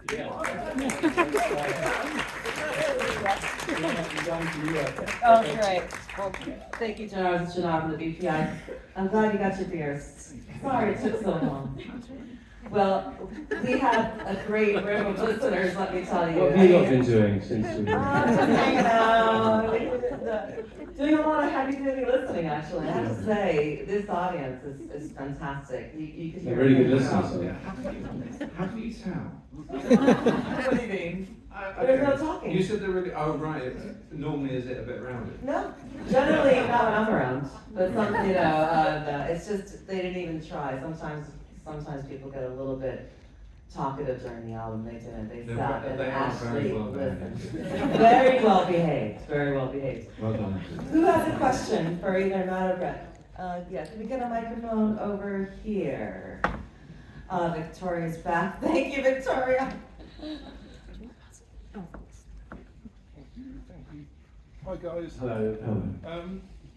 Oh, great. Well, thank you, Janab, from the BPI. I'm glad you got your beers. Sorry it took so long. Well, we have a great room of listeners, let me tell you. What have you not been doing since we just hanging out. Doing a lot of heavy-duty listening, actually. I have to say, this audience is fantastic. You could hear really good listeners. How do you tell? What do you mean? There's no talking. You said they're really, oh right, normally is it a bit rounded? No, generally not when I'm around, but some, no, it's just, they didn't even try. Sometimes people get a little bit talkative during the album, they didn't, they sat and actually listened. Very well behaved, very well behaved. Well done. Who has a question for either Matt or Brett? Yeah, can we get a microphone over here? Victoria's back, thank you, Victoria. Hi guys. Hello.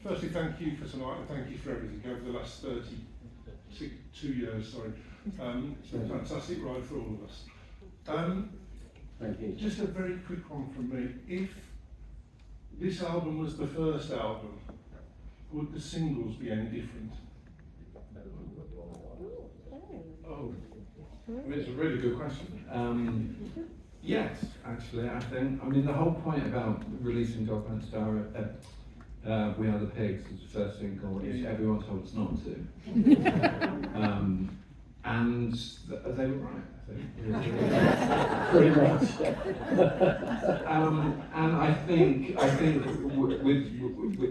Firstly, thank you for tonight and thank you for everything over the last 32 years. Sorry, it's been a fantastic ride for all of us. Thank you. Just a very quick one from me. If this album was the first album, would the singles be any different? Oh, I mean, it's a really good question. Yes, actually, I think. I mean, the whole point about releasing Dog Man Star, We Are the Pigs, as the first single, is everyone told us not to. And they were right, I think. Pretty much. And I think with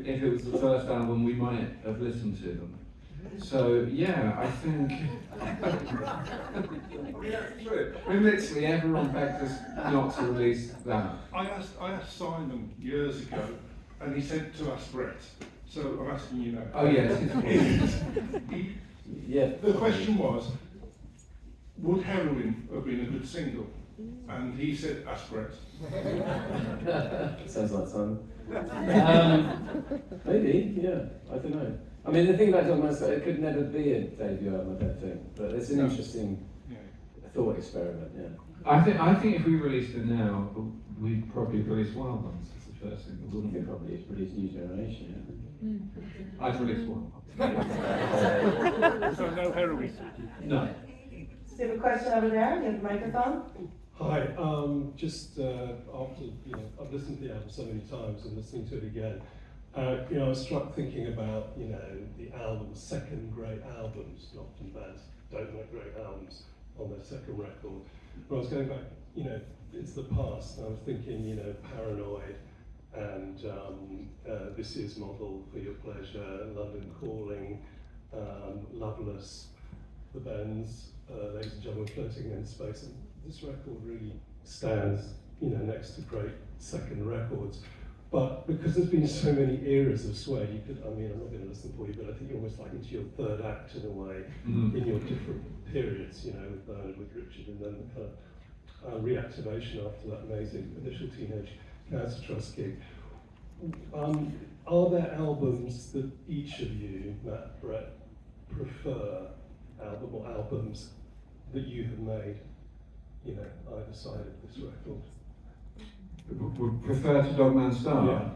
if it was the first album, we might have listened to them. So yeah, I think that's true. I mean, literally everyone begged us not to release that. I asked Simon years ago, and he said to ask Brett. So I'm asking you now. Oh yes. Yeah. The question was, would Heroin have been a good single? And he said, ask Brett. Sounds like Simon. Maybe, yeah. I don't know. I mean, the thing about Dog Man Star, it could never be a debut album, I don't think. But it's an interesting thought experiment, yeah. I think if we released it now, we'd probably release Wild Ones as the first single, wouldn't we? We'd probably release New Generation, yeah. I'd release Wild Ones. So no Heroin? No. Do you have a question over there? You have the microphone? Hi, just after, I've listened to the album so many times and listening to it again, I was struck thinking about, the album's second great albums. Often bands don't make great albums on their second record. But I was going back, it's the past, and I was thinking, Paranoid and This Is Model for Your Pleasure, London Calling, Loveless, The Bends, Ladies and Gentlemen Floating in Space. And this record really stands, next to great second records. But because there's been so many eras of Suede, you could, I'm not going to listen for you, but I think you're almost like into your third act in a way, in your different periods, with Bernard, with Richard, and then the kind of reactivation after that amazing initial Teenage Cancer Trust gig. Are there albums that each of you, Matt, Brett, prefer, albums that you have made, either side of this record? Would prefer to Dog Man Star? Yeah.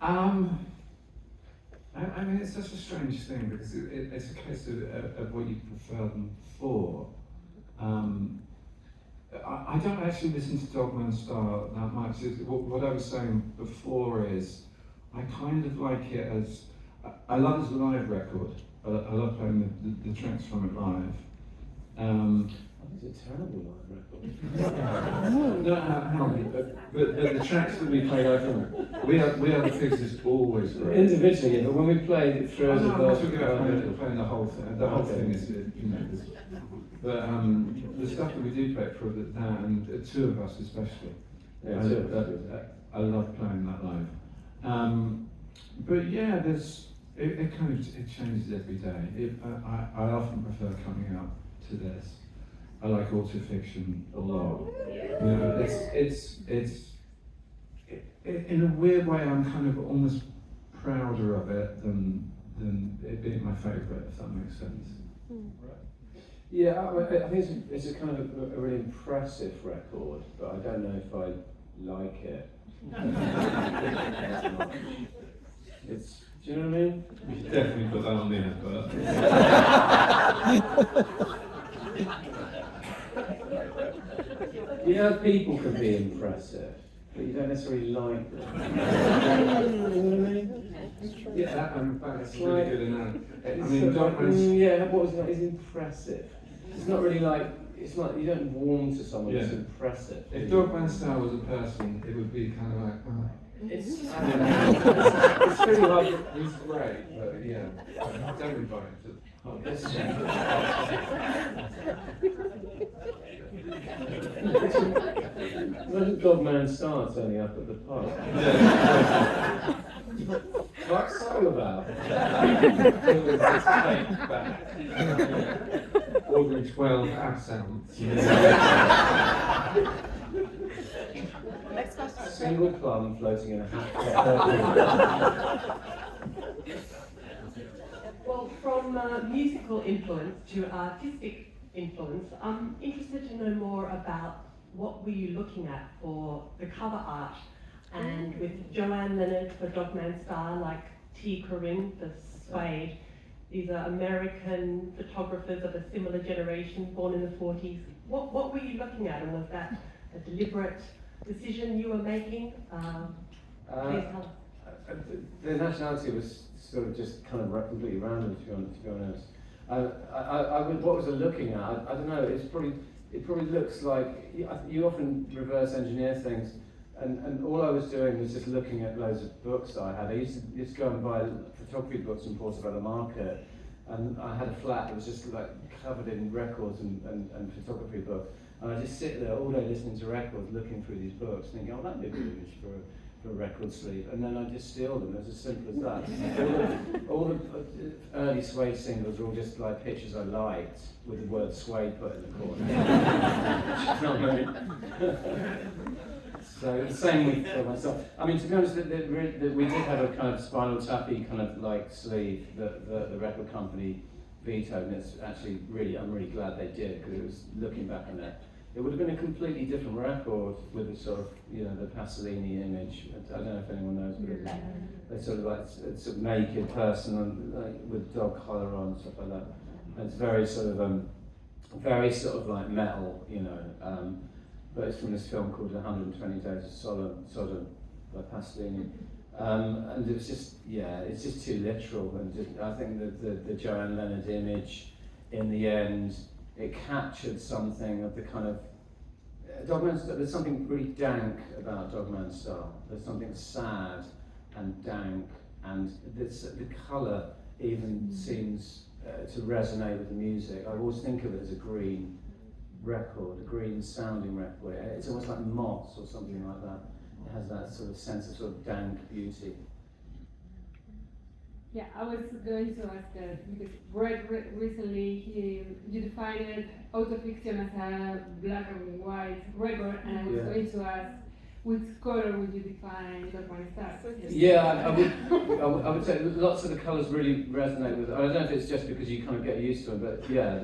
I mean, it's such a strange thing because it's a case of what you prefer them for. I don't actually listen to Dog Man Star that much. What I was saying before is I kind of like it as, I love it as a live record. I love playing the tracks from it live. It's a terrible live record. No, hang on. But the tracks that we play live from, We Are the Pigs is always great. Individually, but when we played it through as a I'm band, talking about playing the whole thing. The whole thing is, but the stuff that we do play for that, and two of us especially. Yeah, I love playing that live. But yeah, it kind of changes every day. I often prefer coming out to this. I like autofiction a lot. It's in a weird way. I'm kind of almost prouder of it than it being my favourite, if that makes sense. Yeah, I think it's a kind of a really impressive record, but I don't know if I like it. It's, do you know what I mean? We should definitely put that on the advert. You know, people can be impressive, but you don't necessarily like them. You know what I mean? Yeah, that's really like- good analogy. I It's mean, sort of like, Dogman's. yeah, what was it like? It's impressive. It's not really like, it's like, you don't warm to someone that's Yeah. impressive. If Dogman Star was a person, it would be kind of like, oh, It's, I don't know, it's pretty hard. he's great, but yeah, don't invite him to. When Dogman Star turning up at the pub. What's that all about? Ordering 12 absents. Next question. Single plum floating in a hat. Well, from musical influence to artistic influence, I'm interested to know more about what were you looking at for the cover art, and with Joanne Leonard for Dogman Star, like T. Corinne for Suede. These are American photographers of a similar generation, born in the 40s. What were you looking at, and was that a deliberate decision you were making? Please tell us. The nationality was sort of just kind of completely random, to be honest. What was I looking at? I don't know. It probably looks like you often reverse engineer things, and all I was doing was just looking at loads of books that I had. I used to go and buy photography books in Portobello Market, and I had a flat that was just like covered in records and photography books. And I just sit there all day listening to records, looking through these books, thinking, oh, that'd be a good image for a record sleeve, and then I just steal them. It was as simple as that. all the early Suede singles were all just like pictures I liked with the word Suede put in the corner. You know what I mean? So the same with myself. I mean, to be honest, we did have a kind of Spinal Tappy kind of like sleeve that the record company vetoed, and it's actually really, I'm really glad they did, because it was, looking back on it, it would have been a completely different record with a sort of, you know, the Pasolini image. I don't know if anyone knows, but it's sort of like a sort of naked person like, with dog collar on and stuff like that. And it's very sort of like metal, you know. But it's from this film called 120 Days of Sodom by Pasolini. And it was just, yeah, it's just too literal. And just, I think that the Joanne Leonard image, in the end, it captured something of the kind of there's something really dank about Dogman Star. There's something sad and dank, and the colour even seems to resonate with the music. I always think of it as a green record, a green sounding record. It's almost like moss or something like that. It has that sort of sense of sort of dank beauty. Yeah, I was going to ask because recently you defined autofiction as a black and white record, and I was going to ask which color would you define Dogman Star? Yeah, I would say lots of the colours really resonate with it. I don't know if it's just because you kind of get used to them, but yeah,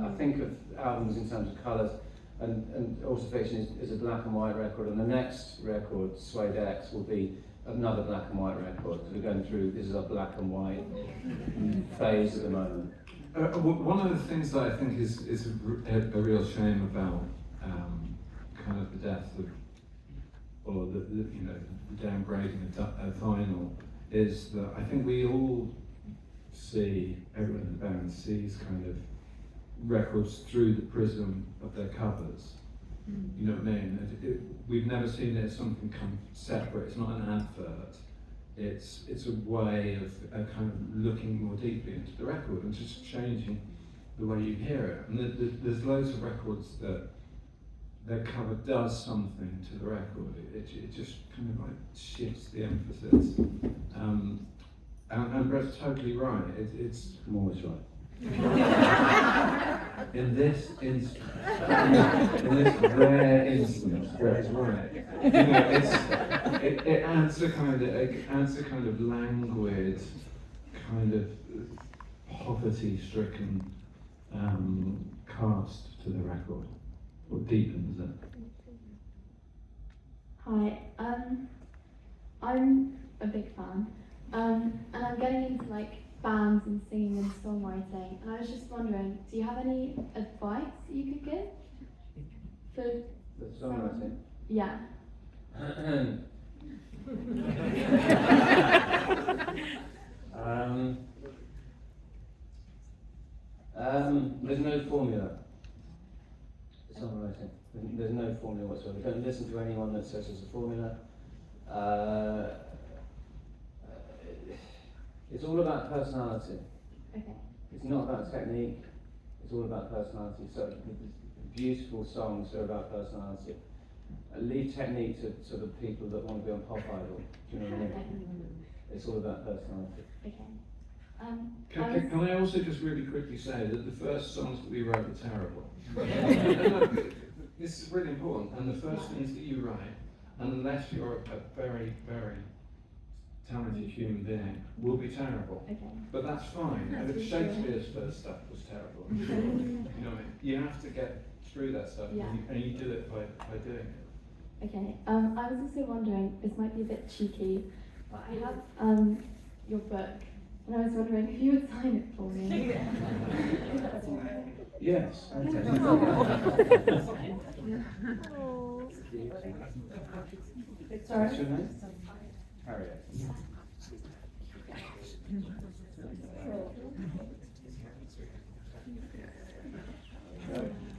I think of albums in terms of colours, and Autofiction is a black and white record, and the next record, Suede X, will be another black and white record. So we're going through, this is a black and white phase at the moment. One of the things that I think is a real shame about kind of the death of, or the you know, the downgrading of vinyl, is that I think we all see, everyone in the band sees kind of records through the prism of their covers. You know what I mean? We've never seen it as something kind of separate. It's not an advert. It's a way of kind of looking more deeply into the record and just changing the way you hear it. And there's loads of records that their cover does something to the record. It just kind of like shifts the emphasis. And Brett's totally right. I'm always right. In this rare instance, Brett is right. You know, it adds a kind of languid, kind of poverty-stricken cast to the record, or deepens it. Hi, I'm a big fan, and I'm getting into like bands and singing and songwriting, and I was just wondering, do you have any advice you could give for The songwriting. Yeah. There's no formula for songwriting. There's no formula whatsoever. Don't listen to anyone that says there's a formula. It's all about personality. Okay. It's not about technique. It's all about personality. So beautiful songs are about personality. Leave technique to sort of people that want to be on Pop Idol. Do you know what I mean? It's all about personality. Okay. Can I also just really quickly say that the first songs that we wrote were terrible. This is really important. And the first things that you write, unless you're a very, very talented human being, will be terrible. Okay. But that's fine. And if Shakespeare's first stuff was terrible, I'm sure. You know what I mean? You have to get through that stuff, Yeah. and you do it by doing it. Okay. I was also wondering, this might be a bit cheeky, but I have your book, and I was wondering if you would sign it for me. Yes. Okay. What's your name? Harriet.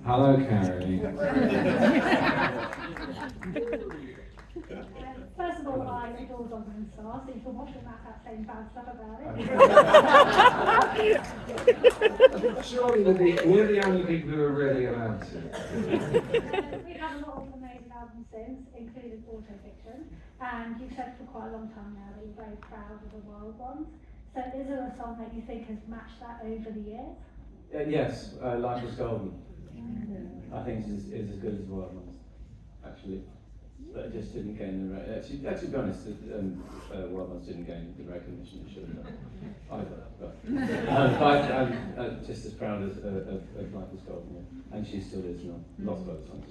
Hello, Carrie. First of all, I adore Osman and Star, so you can watch them that saying bad stuff about it. Surely we're the only people who are really allowed to. We've had a lot of amazing albums since, including Autofiction, and you've said for quite a long time now that you're very proud of the wild ones. So is there a song that you think has matched that over the years? Yes, Life is Golden. I think is as good as the Wild Ones, actually. But it just didn't gain the actually, to be honest, Wild Ones didn't gain the recognition it should have done either. But I'm just as proud of Life is Golden, yeah. And she still is on lots of other songs.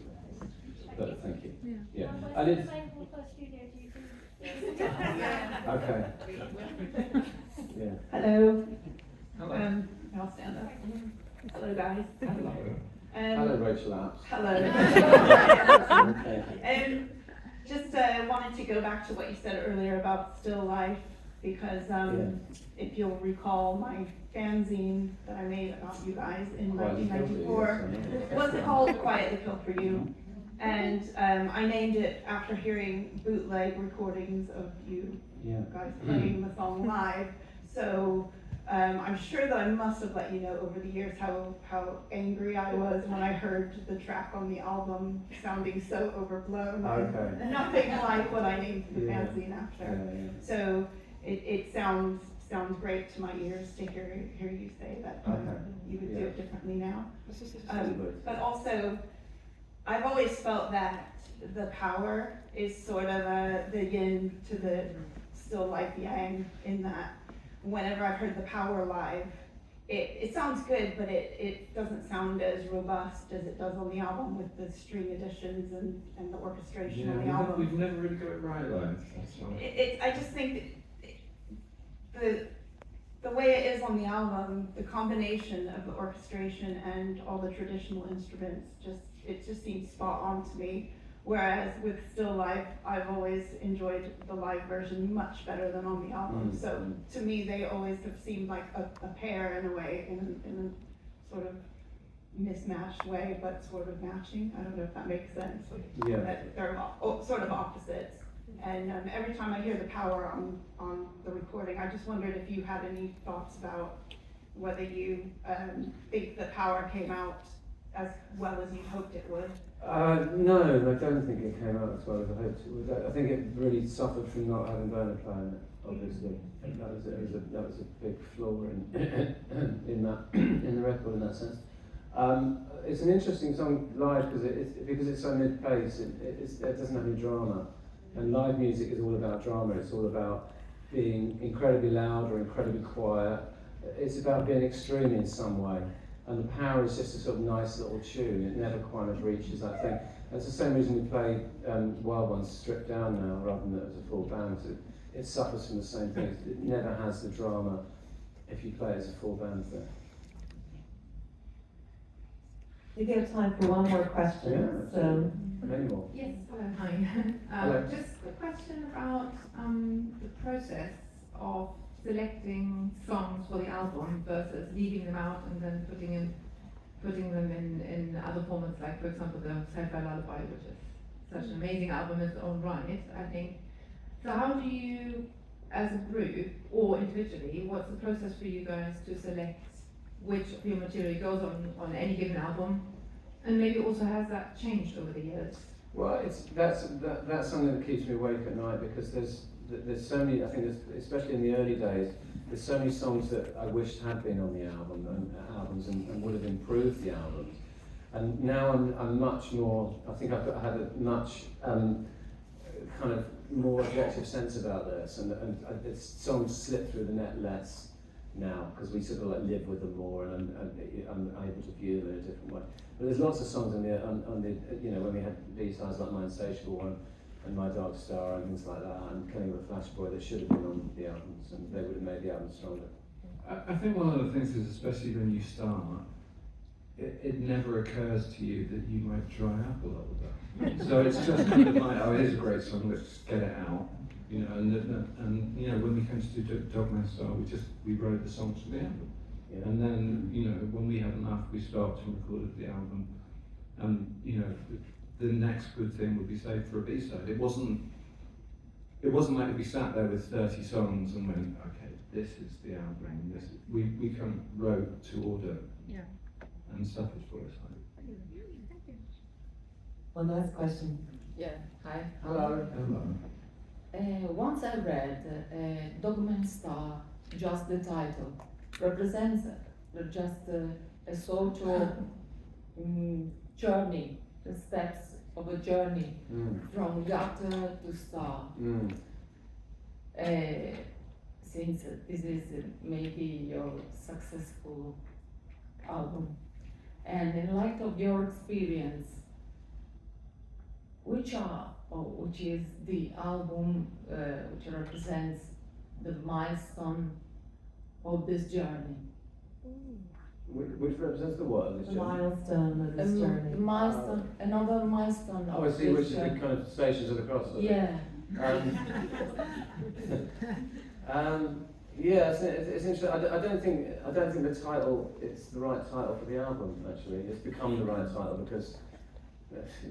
But thank you. Yeah. And it's available for studio duties. Okay. Yeah. Hello. Hello. I'll stand up. Hello, guys. Hello. Hello, Rachel Apps. Hello. Okay. Just wanted to go back to what you said earlier about still life, because if you'll recall my fanzine that I made about you guys in 1994 was called Quietly Kill for You. And I named it after hearing bootleg recordings of you guys playing the song live. So I'm sure that I must have let you know over the years how angry I was when I heard the track on the album sounding so overblown. Okay. And nothing like what I named the fanzine after. So it sounds great to my ears to hear you say that you would do it differently now. But also, I've always felt that the power is sort of the yin to the still life yang, in that whenever I've heard the power live, it sounds good, but it doesn't sound as robust as it does on the album with the string additions and the orchestration on the album. We've never really got it right live. I just think that the way it is on the album, the combination of the orchestration and all the traditional instruments, it just seems spot on to me. Whereas with Still Life, I've always enjoyed the live version much better than on the album. So to me, they always have seemed like a pair in a way, in a sort of mismatched way, but sort of matching. I don't know if that makes sense. That they're sort of opposites. And every time I hear the power on the recording, I just wondered if you had any thoughts about whether you think the power came out as well as you hoped it would. No, I don't think it came out as well as I hoped it would. I think it really suffered from not having Bernard playing it, obviously. That was a big flaw in the record in that sense. It's an interesting song live because it's so mid-pace. It doesn't have any drama, and live music is all about drama. It's all about being incredibly loud or incredibly quiet. It's about being extreme in some way. and the power is just a sort of nice little tune. It never quite reaches that thing. That's the same reason we play Wild Ones stripped down now rather than as a full band. It suffers from the same thing. It never has the drama if you play it as a full band thing. We have time for one more question. Yeah, So. Many more. Yes, hi. Hello. Just a question about the process of selecting songs for the album versus leaving them out and then putting them in other formats, like for example the Sci-Fi Lullaby, which is such an amazing album in its own right, I think. So how do you, as a group or individually, what's the process for you guys to select which of your material goes on any given album? And maybe also has that changed over the years? Well, that's something that keeps me awake at night, because there's so many. I think especially in the early days, there's so many songs that I wished had been on the albums and would have improved the albums. And now I'm much more. I think I had a much kind of more objective sense about this, and it's songs slip through the net less now, because we sort of like live with them more, and I'm able to view them in a different way. But there's lots of songs on the you know, when we had B-sides like My Insatiable One and My Dark Star and things like that, and Killing of a Flash Boy, that should have been on the albums, and they would have made the album stronger. I think one of the things is, especially when you start, it never occurs to you that you might dry up a little bit. So it's just kind of like, oh, it is a great song, let's get it out. You know, and you know, when we came to do Dogman Star, we wrote the songs for the album. Yeah. And then, you know, when we had enough, we stopped and recorded the album. And you know, the next good thing would be saved for a B-side. It wasn't like we sat there with 30 songs and went, okay, this is the album. We kind of wrote to order. Yeah. And suffered for us. One last question. Yeah, hi. Hello. Once I read Dogman Star, just the title, represents just a social journey, the steps of a journey from gutter to star. Since this is maybe your successful album, and in light of your experience, which is the album which represents the milestone of this journey? Which represents the what of this The journey? milestone of this journey. The milestone, another milestone Oh, I of see, this which is the journey. kind of stations of the cross. Yeah. Yeah, it's interesting. I don't think the title is the right title for the album. Actually, it's become the right title because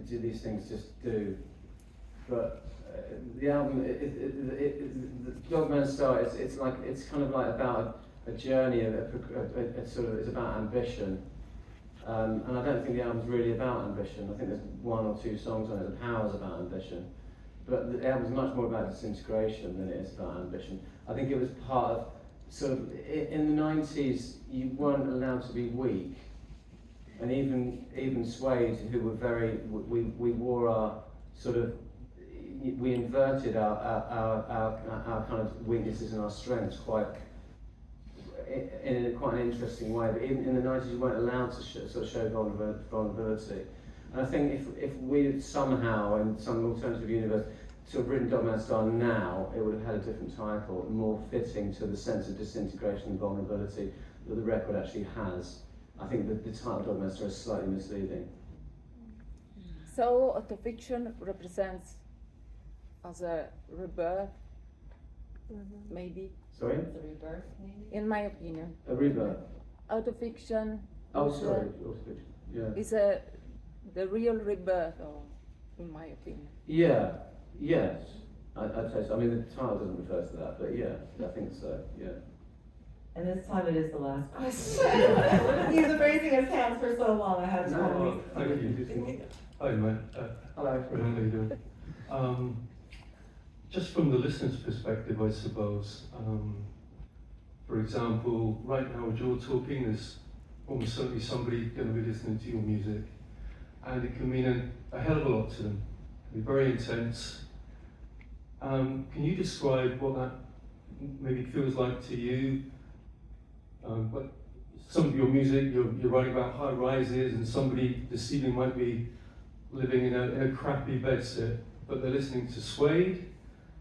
these things just do. But the album, the Dogman Star, it's kind of like about a journey, it's about ambition. And I don't think the album's really about ambition. I think there's one or two songs on it. The Power's about ambition. But the album's much more about disintegration than it is about ambition. I think it was part of, sort of, in the 90s, you weren't allowed to be weak. And even Suede, who were very, we wore our, sort of, we inverted our kind of weaknesses and our strengths quite, in quite an interesting way. But even in the 90s, you weren't allowed to show vulnerability. And I think if we somehow, in some alternative universe, sort of written Dogman Star now, it would have had a different title, more fitting to the sense of disintegration and vulnerability that the record actually has. I think that the title Dogman Star is slightly misleading. So autofiction represents as a rebirth, maybe. Sorry? As a rebirth, maybe. In my opinion. A rebirth. Autofiction. Oh, sorry. Autofiction. Yeah. Is the real rebirth, in my opinion. Yeah. Yes. I'd say so. I mean, the title doesn't refer to that, but yeah, I think so. Yeah. And this time it is the last question. He's been raising his hands for so long, I have to. No. Thank you. Hi, man. Hello. How are you doing? Just from the listener's perspective, I suppose. For example, right now, as you're talking, there's almost certainly somebody going to be listening to your music, and it can mean a hell of a lot to them. It can be very intense. Can you describe what that maybe feels like to you? What some of your music, you're writing about high rises, and somebody, the ceiling might be living in a crappy bedsit, but they're listening to Suede,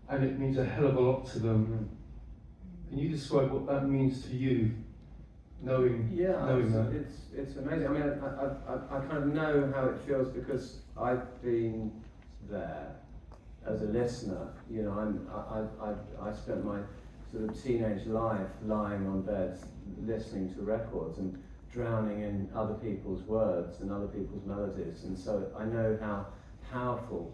and it means a hell of a lot to them. Can you describe what that means to you, knowing that? It's amazing. I mean, I kind of know how it feels because I've been there as a listener. You know, I spent my sort of teenage life lying on beds, listening to records and drowning in other people's words and other people's melodies, and so I know how powerful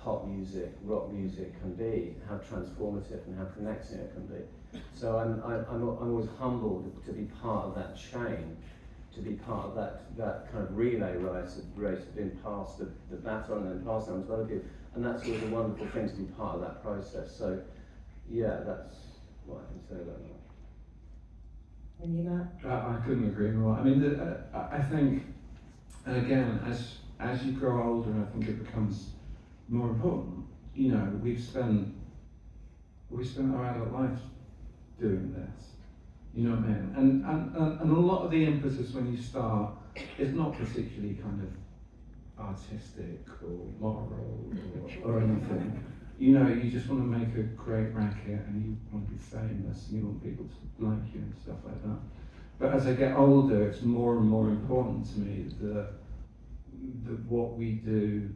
pop music, rock music can be, how transformative and how connecting it can be. So I'm always humbled to be part of that chain, to be part of that kind of relay race of being passed the baton and then passing on to other people, and that's always a wonderful thing to be part of that process. So yeah, that's what I can say about that. And you, Matt? I couldn't agree more. I mean, I think, and again, as you grow older, I think it becomes more important. You know, we spent our adult lives doing this. You know what I mean? And a lot of the impetus when you start is not particularly kind of artistic or moral or anything. You know, you just want to make a great racket and you want to be famous and you want people to like you and stuff like that. But as I get older, it's more and more important to me that what we do,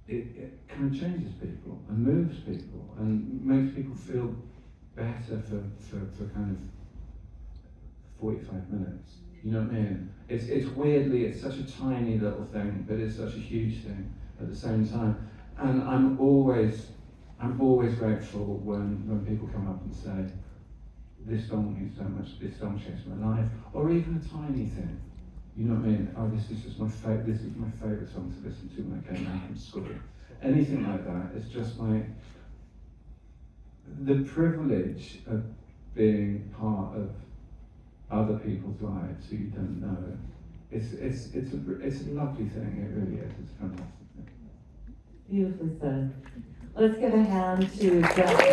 it kind of changes people and moves people and makes people feel better for kind of 45 minutes. You know what I mean? It's weirdly, it's such a tiny little thing, but it's such a huge thing at the same time. And I'm always grateful when people come up and say, this song means so much, this song changed my life, or even a tiny thing. You know what I mean? Oh, this is my favourite song to listen to when I came home from school. Anything like that. It's just like the privilege of being part of other people's lives who you don't know. It's a lovely thing. It really is. It's a fantastic thing. Beautifully said. Let's give a hand to Danley.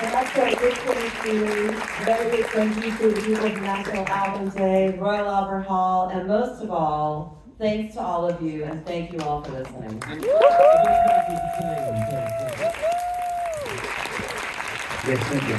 And that's a big thank you, very big thank you to the people of National Album Day, Royal Albert Hall, and most of all, thanks to all of you, and thank you all for listening. Yes, thank you.